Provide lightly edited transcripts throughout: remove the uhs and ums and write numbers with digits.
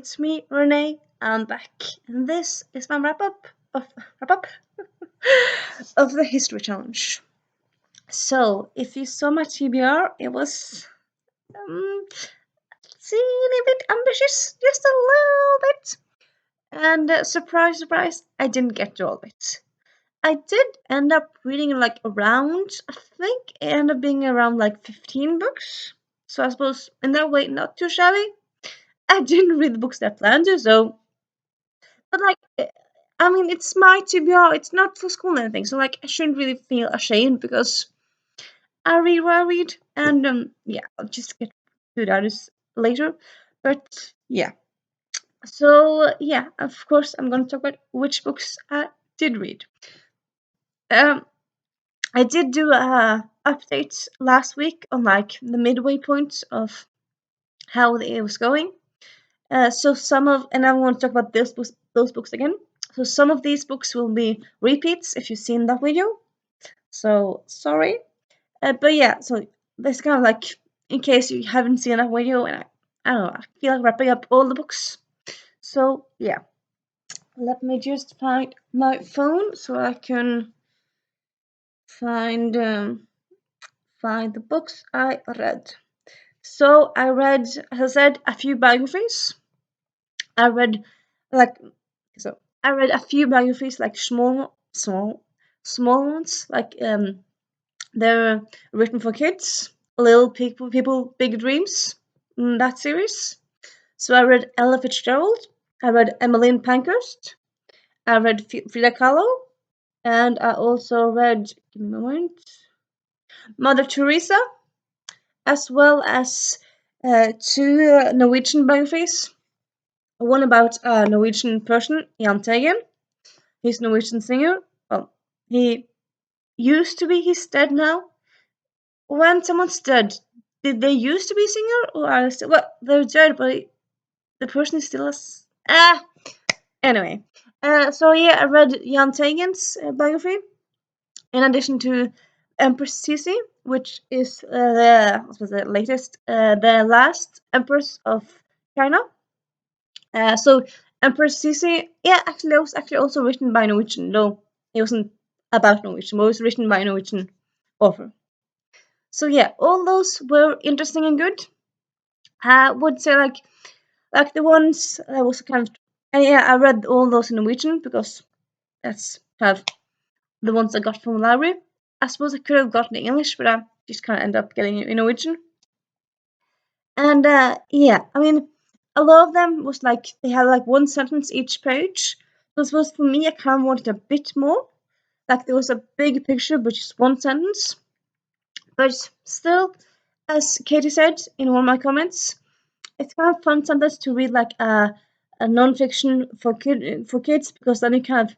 it's me, Renee. I'm back, and this is my wrap up of the history challenge. So, if you saw my TBR, it was um, teeny bit ambitious, just a little bit. And surprise, surprise, I didn't get to all of it. I did end up reading like around, I think it ended up being around like 15 books. So I suppose in that way, not too shabby. I didn't read the books that I planned to, so but like, I mean, it's my TBR. It's not for school or anything, so like, I shouldn't really feel ashamed because I read what I read, and yeah, I'll just get to that later. But yeah, so yeah, of course, I'm gonna talk about which books I did read. Um, I did do a update last week on like the midway point of how it was going. So some of, and I want to talk about those books again. So some of these books will be repeats if you've seen that video. So sorry, but yeah. So this kind of like in case you haven't seen that video, and I don't know, I feel like wrapping up all the books. So yeah, let me just find my phone so I can find find the books I read. So I read, as I said, a few biographies. I read like so I read a few biographies like small ones like they're written for kids, Little People Big Dreams, that series. So I read Ella Fitzgerald, I read Emmeline Pankhurst, I read Frida Kahlo, and I also read, give me a moment, Mother Teresa, as well as two Norwegian biographies. One about a Norwegian person, Jahn. He's a Norwegian singer. Well, he used to be. He's dead now. When someone's dead, did they used to be a singer, or are they still? Well, they're dead, but the person is still anyway. So yeah, I read Jan Tegen's biography, in addition to Empress Sisi, which is the latest, the last empress of China. So Empress Sisi, yeah, actually, it was actually also written by Norwegian, though it wasn't about Norwegian, but it was written by a Norwegian author. So yeah, all those were interesting and good. I would say like the ones that was kind of, and yeah, I read all those in Norwegian because that's kind of the ones I got from the library. I suppose I could have gotten in English, but I just kind of ended up getting it in Norwegian. And yeah, I mean, a lot of them was like they had like one sentence each page. So I suppose for me, I kind of wanted a bit more. Like there was a big picture, but just one sentence. But still, as Katie said in one of my comments, it's kind of fun sometimes to read like a non-fiction for kids because then you kind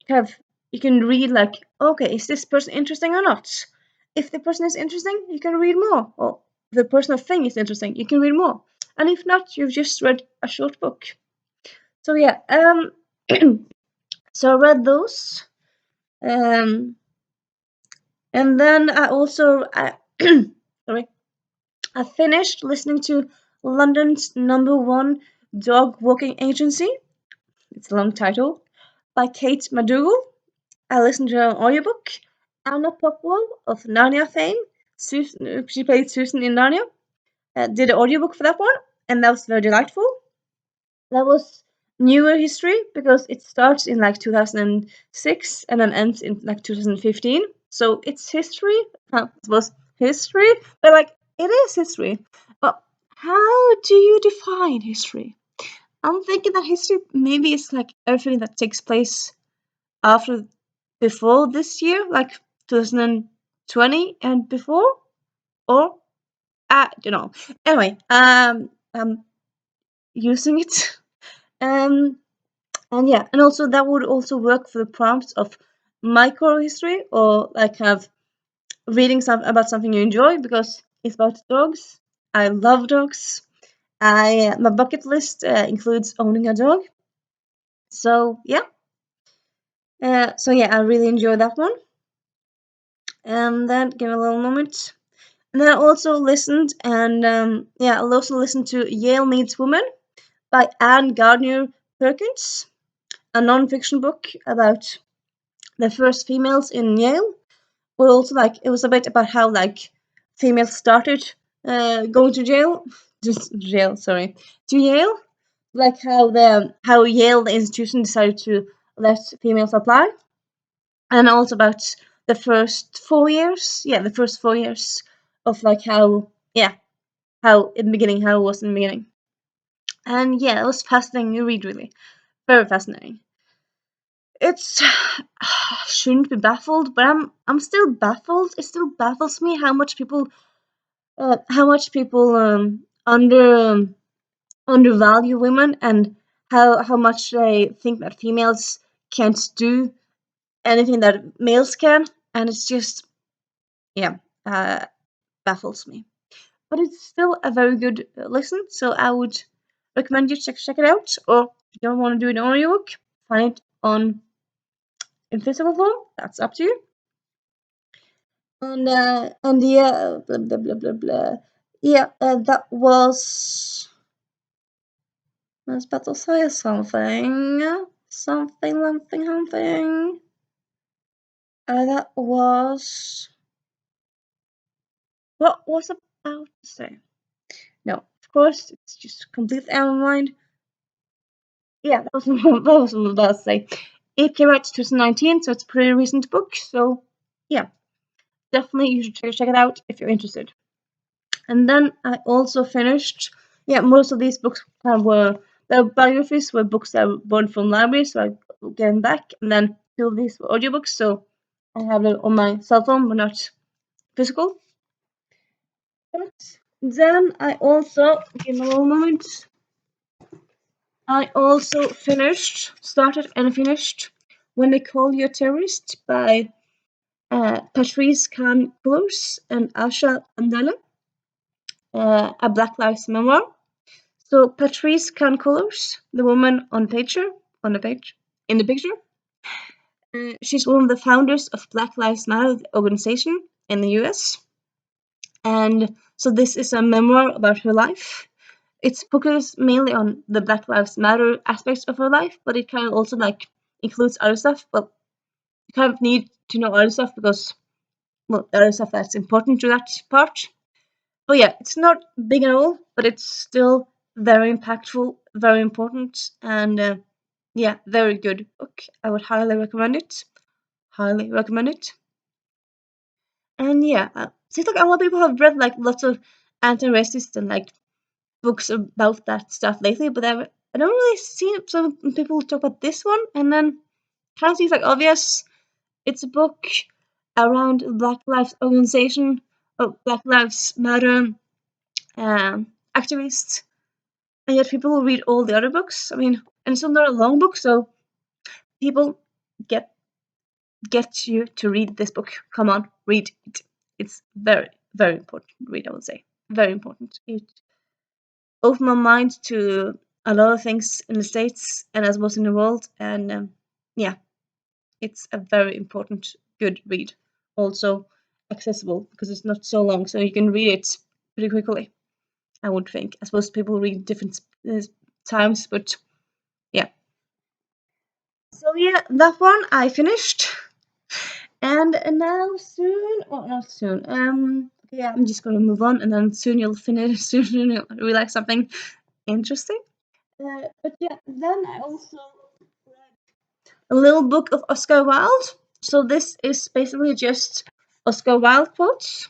of you can read like, okay, is this person interesting or not? If the person is interesting, you can read more. Or the person or thing is interesting, you can read more. And if not, you've just read a short book. So yeah, so I read those. Um and then I also sorry. I finished listening to London's #1 dog walking agency. It's a long title. By Kate McDougall. I listened to an audiobook. Anna Popwell of Narnia fame. She played Susan in Narnia. Did an audiobook for that one, and that was very delightful. That was newer history because it starts in like 2006 and then ends in like 2015. So it's history. It was history, but like it is history. But how do you define history? I'm thinking that history maybe is like everything that takes place after, before this year, like 2020 and before, or I don't know. Anyway, I'm using it, um, and yeah, and also that would also work for the prompts of micro history or like kind of reading some about something you enjoy because it's about dogs. I love dogs. I my bucket list includes owning a dog. So yeah, so yeah, I really enjoy that one. And then give me a little moment. And then I also listened, and yeah, I also listened to Yale Needs Women by Anne Gardner Perkins, a non-fiction book about the first females in Yale. But also, like, it was a bit about how, like, females started going to jail, just jail, sorry, to Yale. Like how Yale, the institution, decided to let females apply, and also about the first 4 years. Yeah, the first 4 years of like how in the beginning, how it was in the beginning. And yeah, it was fascinating to read, really, very fascinating. It's shouldn't be baffled, but I'm still baffled. It still baffles me how much people undervalue women, and how much they think that females can't do anything that males can, and it's just yeah uh, baffles me. But it's still a very good listen, so I would recommend you check it out. Or if you don't want to do it on audiobook, find it on in physical form. That's up to you. And yeah, blah blah blah blah blah. Yeah, that was. I was about to say something. Something. That was. What was I about to say? No, of course, it's just completely out of my mind. Yeah, that was what I was about to say. It came out 2019, so it's a pretty recent book. So, yeah, definitely you should check it out if you're interested. And then I also finished. Yeah, most of these books were the biographies were books that were bought from libraries, so I get them back. And then two of these were audiobooks, so I have it on my cell phone, but not physical. But then I also, give me a moment. I also started and finished When They Call You a Terrorist by Patrice Khan-Coulers and Asha Andela, a Black Lives memoir. So Patrice Khan-Coulers, the woman on the page, in the picture, she's one of the founders of Black Lives Matter organization in the US. And so this is a memoir about her life. It's focused mainly on the Black Lives Matter aspects of her life, but it kind of also like includes other stuff. But you kind of need to know other stuff because, well, there is stuff that's important to that part. But yeah, it's not big at all, but it's still very impactful, very important, and yeah, very good book. I would highly recommend it. Highly recommend it. And yeah, seems like a lot of people have read like lots of anti-racist and like books about that stuff lately, but I don't really see some people talk about this one. And then kind of seems like obvious. It's a book around Black Lives organization, Black Lives Matter activists, and yet people will read all the other books. I mean, and it's not a long book, so people get you to read this book. Come on, read it. It's very, very important to read, I would say. Very important. It opened my mind to a lot of things in the States and as well as in the world. And yeah, it's a very important, good read. Also accessible because it's not so long, so you can read it pretty quickly, I would think. I suppose people read different times, but yeah. So yeah, that one I finished. And now soon, well, not soon. Yeah, I'm just gonna move on, and then soon you'll finish. Soon you'll realize something interesting. But yeah, then I also read a little book of Oscar Wilde. So this is basically just Oscar Wilde quotes.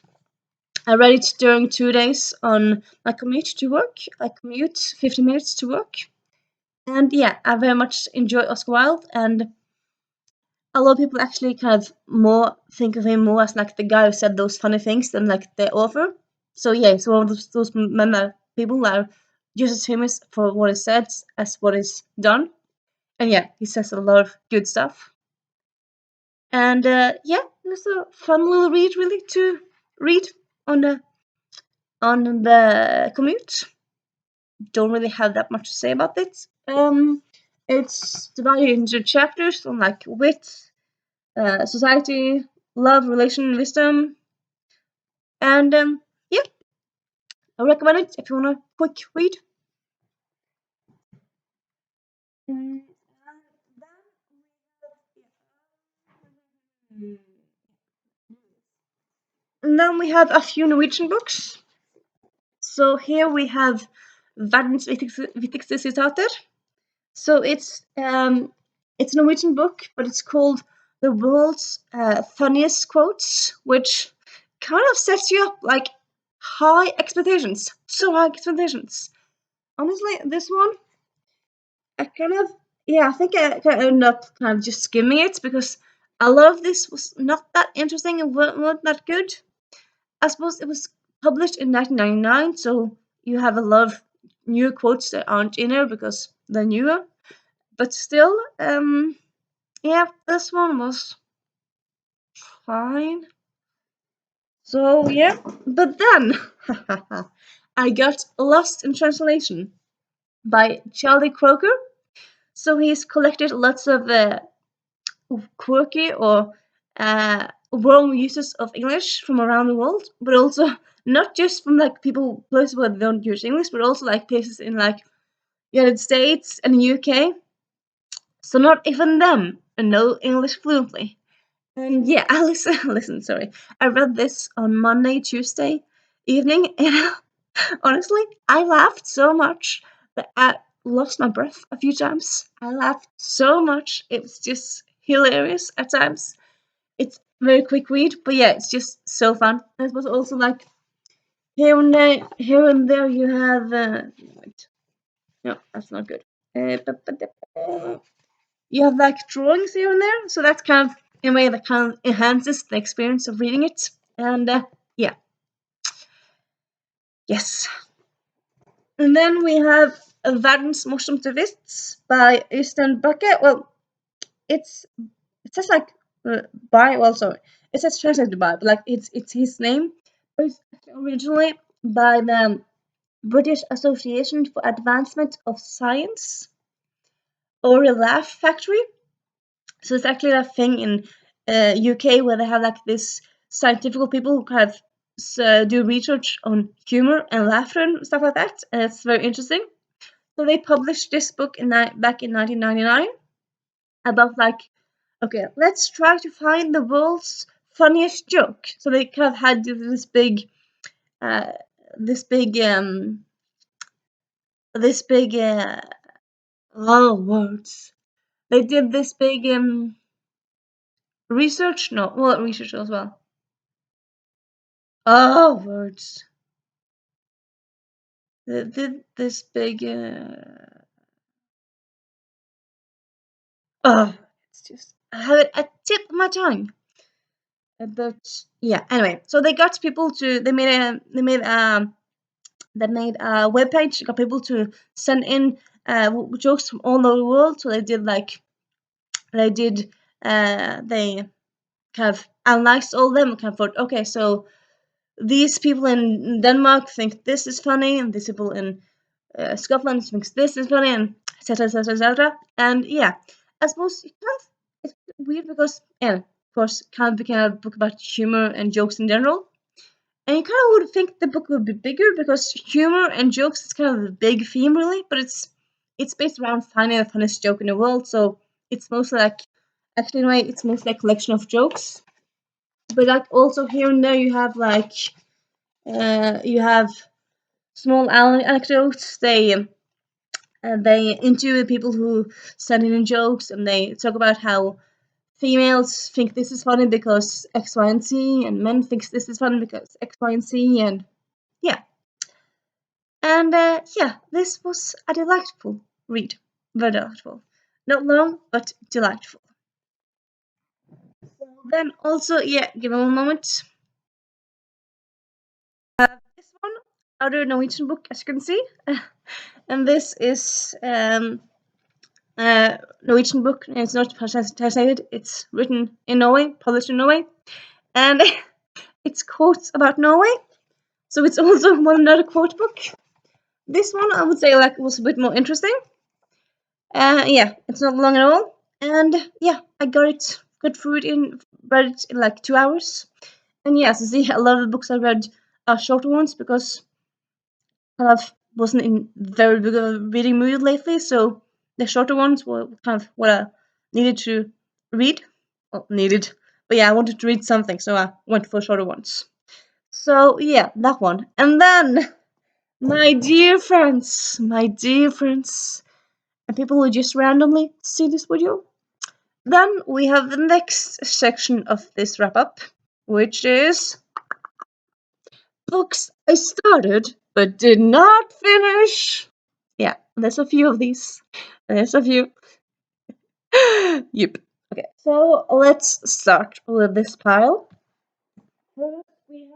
I read it during 2 days on my commute to work. I commute 50 minutes to work, and yeah, I very much enjoy Oscar Wilde, and a lot of people actually kind of more think of him more as like the guy who said those funny things than like the author. So yeah, he's one of those people that are just as famous for what is said as what is done. And yeah, he says a lot of good stuff. And yeah, it was a fun little read, really, to read on the commute. Don't really have that much to say about it. It's divided into chapters on like wit, society, love, relation, wisdom, and yeah, I recommend it if you want a quick read. And then we have a few Norwegian books. So here we have Verdens viktigste sitater. So it's a Norwegian book, but it's called The World's Funniest Quotes, which kind of sets you up like high expectations. So high expectations. Honestly, this one, I kind of, yeah, I think I kind of ended up kind of just skimming it because a lot of this was not that interesting and weren't that good. I suppose it was published in 1999, so you have a lot of new quotes that aren't in there because they're newer. But still, yeah, this one was fine. So yeah, but then I got Lost in Translation by Charlie Croker. So he's collected lots of quirky or wrong uses of English from around the world, but also not just from like people places where they don't use English, but also like places in like United States and UK. So not even them know English fluently. And yeah, I listen, sorry. I read this on Monday, Tuesday evening, and honestly, I laughed so much that I lost my breath a few times. I laughed so much. It was just hilarious at times. It's a very quick read, but yeah, it's just so fun. And it was also like here and there you have wait, no, that's not good. You have like drawings here and there, so that's kind of in a way that kind of enhances the experience of reading it. And yeah, yes. And then we have Verdens morsomste vits by Øystein Bakke. Well, it's it says like by, well, sorry, it says translated by, but like it's his name, but it's originally by the British Association for Advancement of Science, or a Laugh Factory. So it's actually a thing in UK where they have like this scientific people who kind of do research on humor and laughter and stuff like that, and it's very interesting. So they published this book back in 1999 about like, okay, let's try to find the world's funniest joke. So they kind of had uh, this big, this big, oh, words. They did this big research. No, well, research as well. Oh, words. They did this big. Oh, it's just I have it at tip of my tongue. But yeah, anyway, so they got people to they made a webpage, got people to send in jokes from all over the world. So they did like they kind of analyzed all of them and kind of thought, okay, so these people in Denmark think this is funny, and these people in Scotland thinks this is funny, and etc. etc. etc. And yeah, I suppose it's weird because yeah, of course, kind of became a book about humor and jokes in general. And you kind of would think the book would be bigger because humor and jokes is kind of a big theme, really. But it's based around finding the funniest joke in the world, so it's mostly like actually in a way it's mostly a collection of jokes. But like also here and there you have like you have small anecdotes. They interview people who send in jokes, and they talk about how females think this is funny because X, Y, and Z, and men thinks this is funny because X, Y, and Z, and yeah. And yeah, this was a delightful read. Very delightful. Not long, but delightful. Then also, yeah, give me one moment. This one, other Norwegian book, as you can see. And this is Norwegian book. It's not translated. It's written in Norway, published in Norway, and it's quotes about Norway. So it's also another quote book. This one I would say like was a bit more interesting. Yeah, it's not long at all, and yeah, I got through it read it in like 2 hours. And yes, you see, a lot of the books I read are shorter ones because kind of wasn't in very big of a reading mood lately, so the shorter ones were kind of what I needed to read. Well, needed, But yeah, I wanted to read something, so I went for shorter ones. So yeah, that one. And then, my dear friends, and people who just randomly see this video, then we have the next section of this wrap up, which is books I started but did not finish. Yeah, there's a few of these. There's a few. Yep. Okay, so let's start with this pile. First, we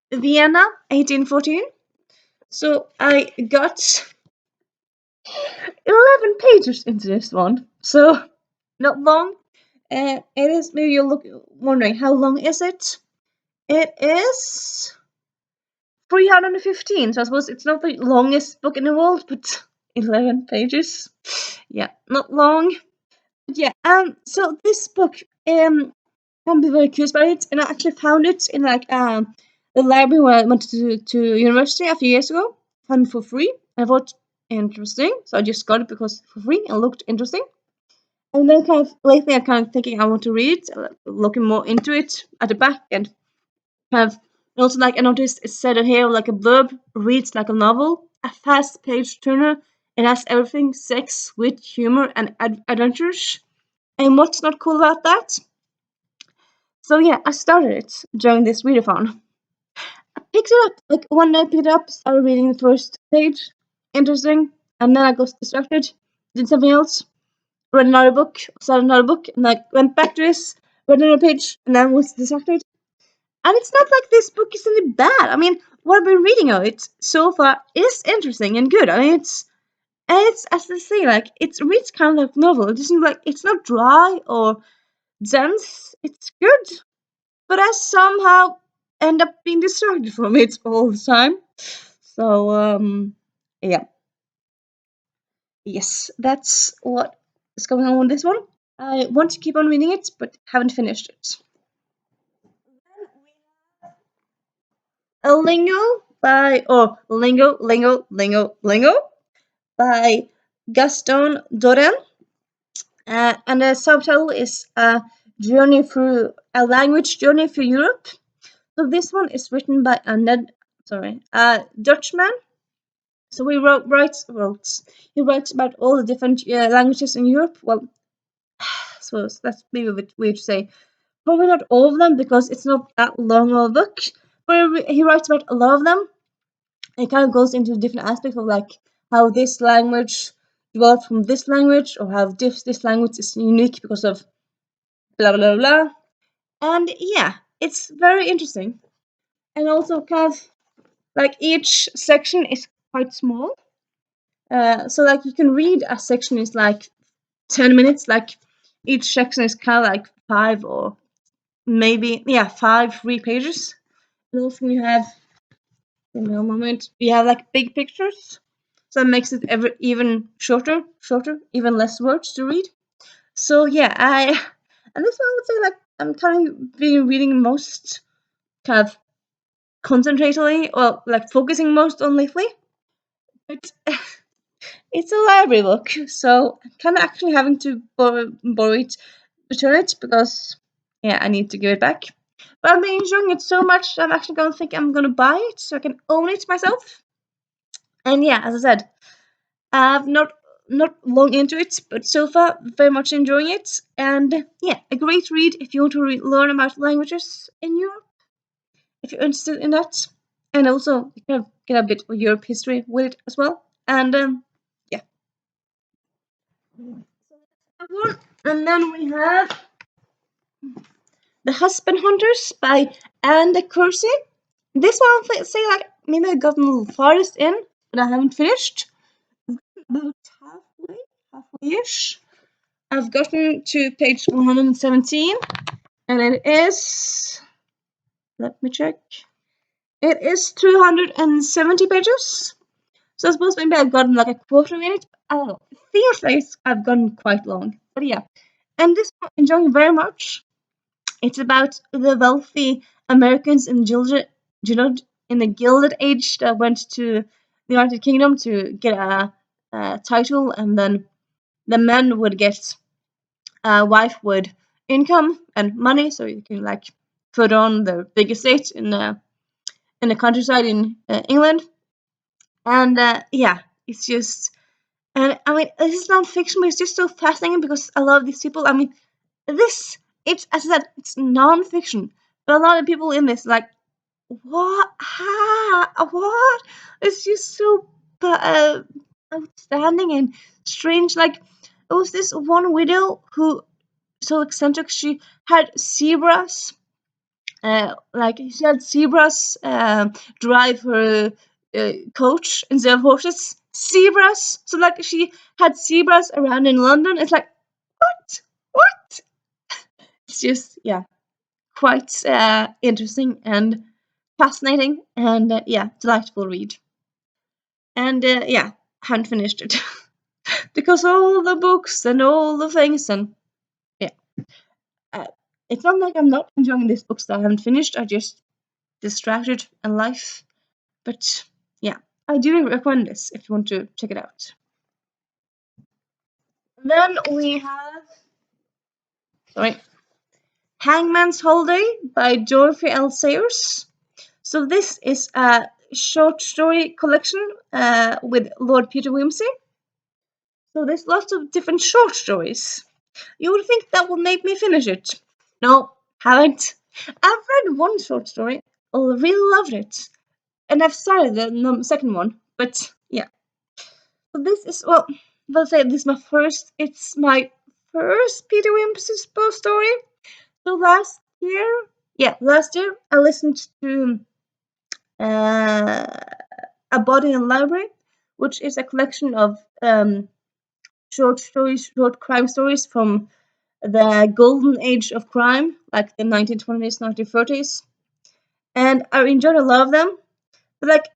have Vienna, 1814. So I got 11 pages into this one. So not long. It is, maybe you're wondering, how long is it? It is 315. So I suppose it's not the longest book in the world, but 11 pages. Yeah, not long. But yeah, so this book, can be very curious about it, and I actually found it in the library where I went to university a few years ago. Found it for free. I thought interesting, so I just got it because for free and looked interesting. And then kind of lately, I'm kind of thinking I want to read it, looking more into it at the back, and kind of and also like I noticed it said here like a blurb reads like a novel, a fast page turner. It has everything: sex, wit, humor, and adventures. And what's not cool about that? So yeah, I started it during this readathon. I picked it up, like one day I picked it up, started reading the first page, interesting, and then I got distracted, did something else, read another book, started another book, and I went back to this, read another page, and then was distracted. And it's not like this book is any bad. I mean, what I've been reading of it so far is interesting and good. I mean, it's as I say, like it reads kind of like novel. It doesn't like it's not dry or dense. It's good, but I somehow end up being distracted from it all the time. So yeah, yes, that's what is going on with this one. I want to keep on reading it, but haven't finished it. A Lingo by Lingo by Gaston Doren, and the subtitle is a language journey through Europe. So this one is written by a Dutchman. So he writes about all the different languages in Europe. Well, so that's maybe a bit weird to say. Probably not all of them because it's not that long of a book. But he writes about a lot of them. It kind of goes into different aspects of like how this language developed from this language, or how this language is unique because of blah blah blah. And yeah, it's very interesting. And also kind of like each section is quite small. So like you can read a section is like 10 minutes. Like each section is kind of like 5 or maybe 3 pages. And also you have you have like big pictures, so it makes it even shorter, even less words to read. So yeah, and this one I would say like I'm kind of been reading most kind of concentratedly, or like focusing most on lately. But it's a library book, so I'm kind of actually having to borrow it, return it because yeah, I need to give it back. But I've been enjoying it so much, I'm actually gonna think I'm gonna buy it so I can own it myself. And yeah, as I said, I've not long into it, but so far very much enjoying it. And yeah, a great read if you want to learn about languages in Europe, if you're interested in that, and also you can get a bit of Europe history with it as well. And yeah, and then we have The Husband Hunters by aaand. This one I'll say like maybe I've gotten a little farthest in, but I haven't finished. About halfway-ish. I've gotten to page 117, and it is. Let me check. It is 270 pages. So I suppose maybe I've gotten like a quarter of it. I don't know. It feels like I've gone quite long. But yeah. And this one I'm enjoying very much. It's about the wealthy Americans in the Gilded Age that went to the United Kingdom to get a title, and then the men would get, wife would income and money, so you can like put on the big estate in the countryside in England. And yeah, it's just, and I mean, this is non-fiction, but it's just so fascinating because I love these people. I mean, this, it's, as I said, it's non-fiction, but a lot of people in this like, what? What? It's just so outstanding and strange. Like, it was this one widow who, so eccentric, she had zebras. Like she had zebras drive her coach instead of horses. Zebras. So like she had zebras around in London. It's like, what? What? It's just, yeah, quite interesting and fascinating and yeah, delightful read. And yeah, haven't finished it because all the books and all the things and yeah, uh, it's not like I'm not enjoying these books that I haven't finished. I just distracted in life. But yeah, I do recommend this if you want to check it out. Then we have, sorry, Hangman's Holiday by Dorothy L. Sayers. So this is a short story collection with Lord Peter Wimsey. So there's lots of different short stories. You would think that would make me finish it. No, haven't. I've read one short story, really loved it, and I've started the second one. But yeah, so this is, well, let's say this is it's my first Peter Wimsey story. So last year I listened to uh, A Body in the Library, which is a collection of short stories, short crime stories from the golden age of crime, like the 1920s, 1930s. And I enjoyed a lot of them. But like,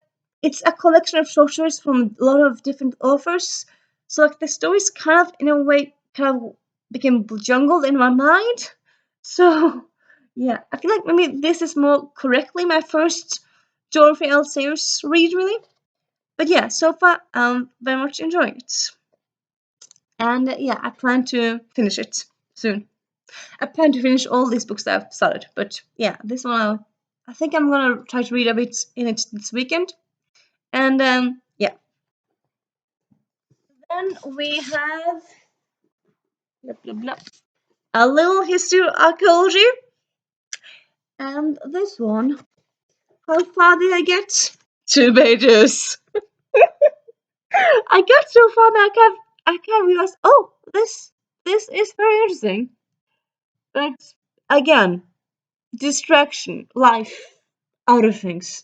it's a collection of short stories from a lot of different authors. So like the stories kind of, in a way, kind of became jungled in my mind. So yeah, I feel like maybe this is more correctly my first Dorothy L. Sayers read, really. But yeah, so far I'm very much enjoying it. And yeah, I plan to finish it soon. I plan to finish all these books that I've started. But yeah, this one I think I'm gonna try to read a bit in it this weekend. And yeah, then we have blah, blah, blah, a little history of archaeology. And this one, how far did I get? 2 pages. I got so far that I can't realize. Oh, this is very interesting. But again, distraction, life, other things.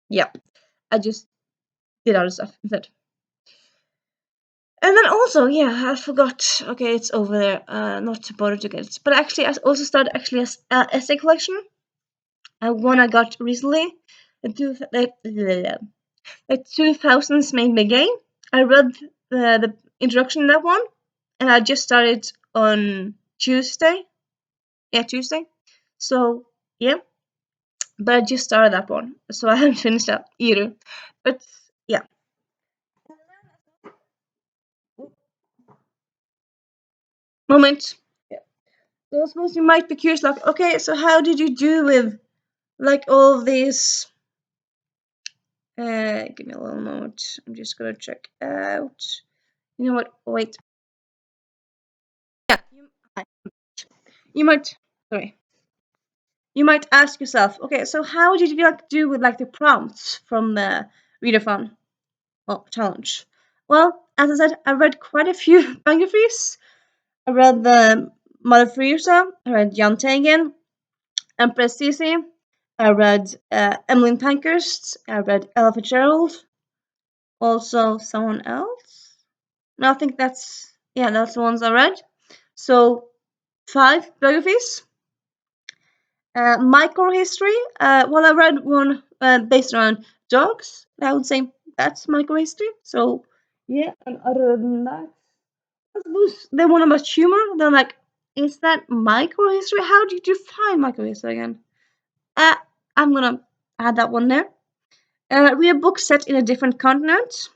Yeah, I just did other stuff instead. And then also, yeah, I forgot. Okay, it's over there. Not to bother to get it. But actually, I also started actually a essay collection. One I got recently. The 2000s Made Me Gay. I read the introduction in that one, and I just started on Tuesday. Yeah, Tuesday. So yeah, but I just started that one, so I haven't finished that either. But yeah. Moment. Yeah. So I suppose you might be curious, like, okay, so how did you do with like all these? Give me a little moment. I'm just gonna check out. You know what? Wait. Yeah, you might. Sorry. You might ask yourself, okay, so how did you like do with like the prompts from the readathon challenge? Well, as I said, I read quite a few biographies. I read the Mother Teresa. I read Jan Tegan, Empress Sisi. I read Emmeline Pankhurst. I read Ella Fitzgerald. Also, someone else. No, I think that's the ones I read. So 5 biographies. Microhistory. Well, I read one based around dogs. I would say that's microhistory. So yeah, and other than that, I suppose the one about humor. They're like, is that microhistory? How did you find microhistory again? Uh, I'm gonna add that one there. Read a book set in a different continent.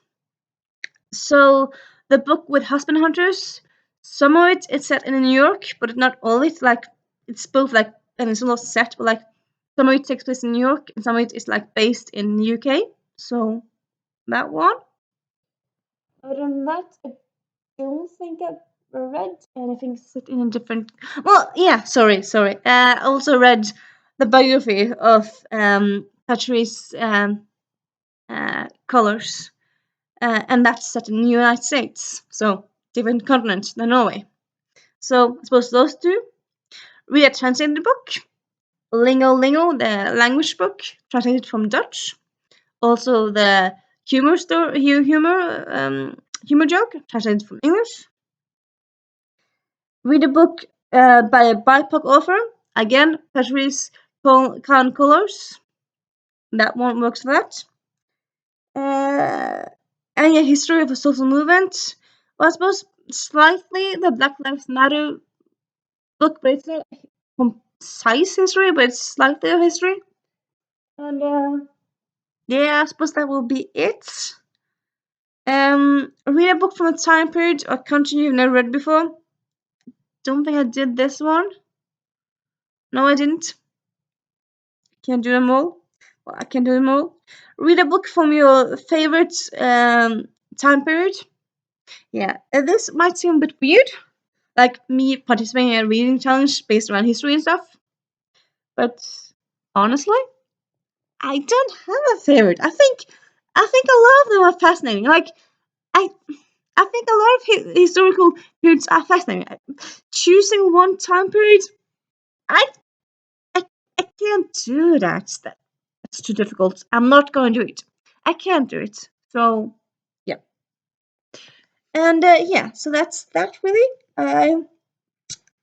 So the book with husband hunters. Some of it is set in New York, but not all. It's like it's both like and it's not set, but like some of it takes place in New York, and some of it is like based in UK. So that one. Other than that, I don't think I've read anything set in a different. Well, yeah, sorry. I also read the biography of Patrice Colors, and that's set in the United States, so different continent than Norway. So I suppose those two. Read a translated book, Lingo Lingo, the language book translated from Dutch. Also the humor joke translated from English. Read a book by a BIPOC author. Again, Patrice Khan Colors. That one works for that. And a history of a social movement. Well, I suppose slightly the Black Lives Matter book, but it's not concise history, but it's slightly a history. And yeah, I suppose that will be it. Read a book from a time period or country you've never read before. Don't think I did this one. No, I didn't. Can't do them all. Well, I can do them all. Read a book from your favorite time period. Yeah, this might seem a bit weird, like me participating in a reading challenge based around history and stuff. But honestly, I don't have a favorite. I think a lot of them are fascinating. Like I I think a lot of historical periods are fascinating. Choosing one time period, I I, I can't do that. That's too difficult. I'm not going to do it. I can't do it. So yeah, and yeah. So that's that really. I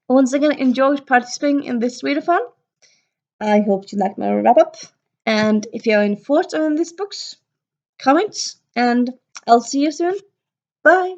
once again enjoyed participating in this readathon. I hope you like my wrap up. And if you have any thoughts on these books, comments, and I'll see you soon. Bye.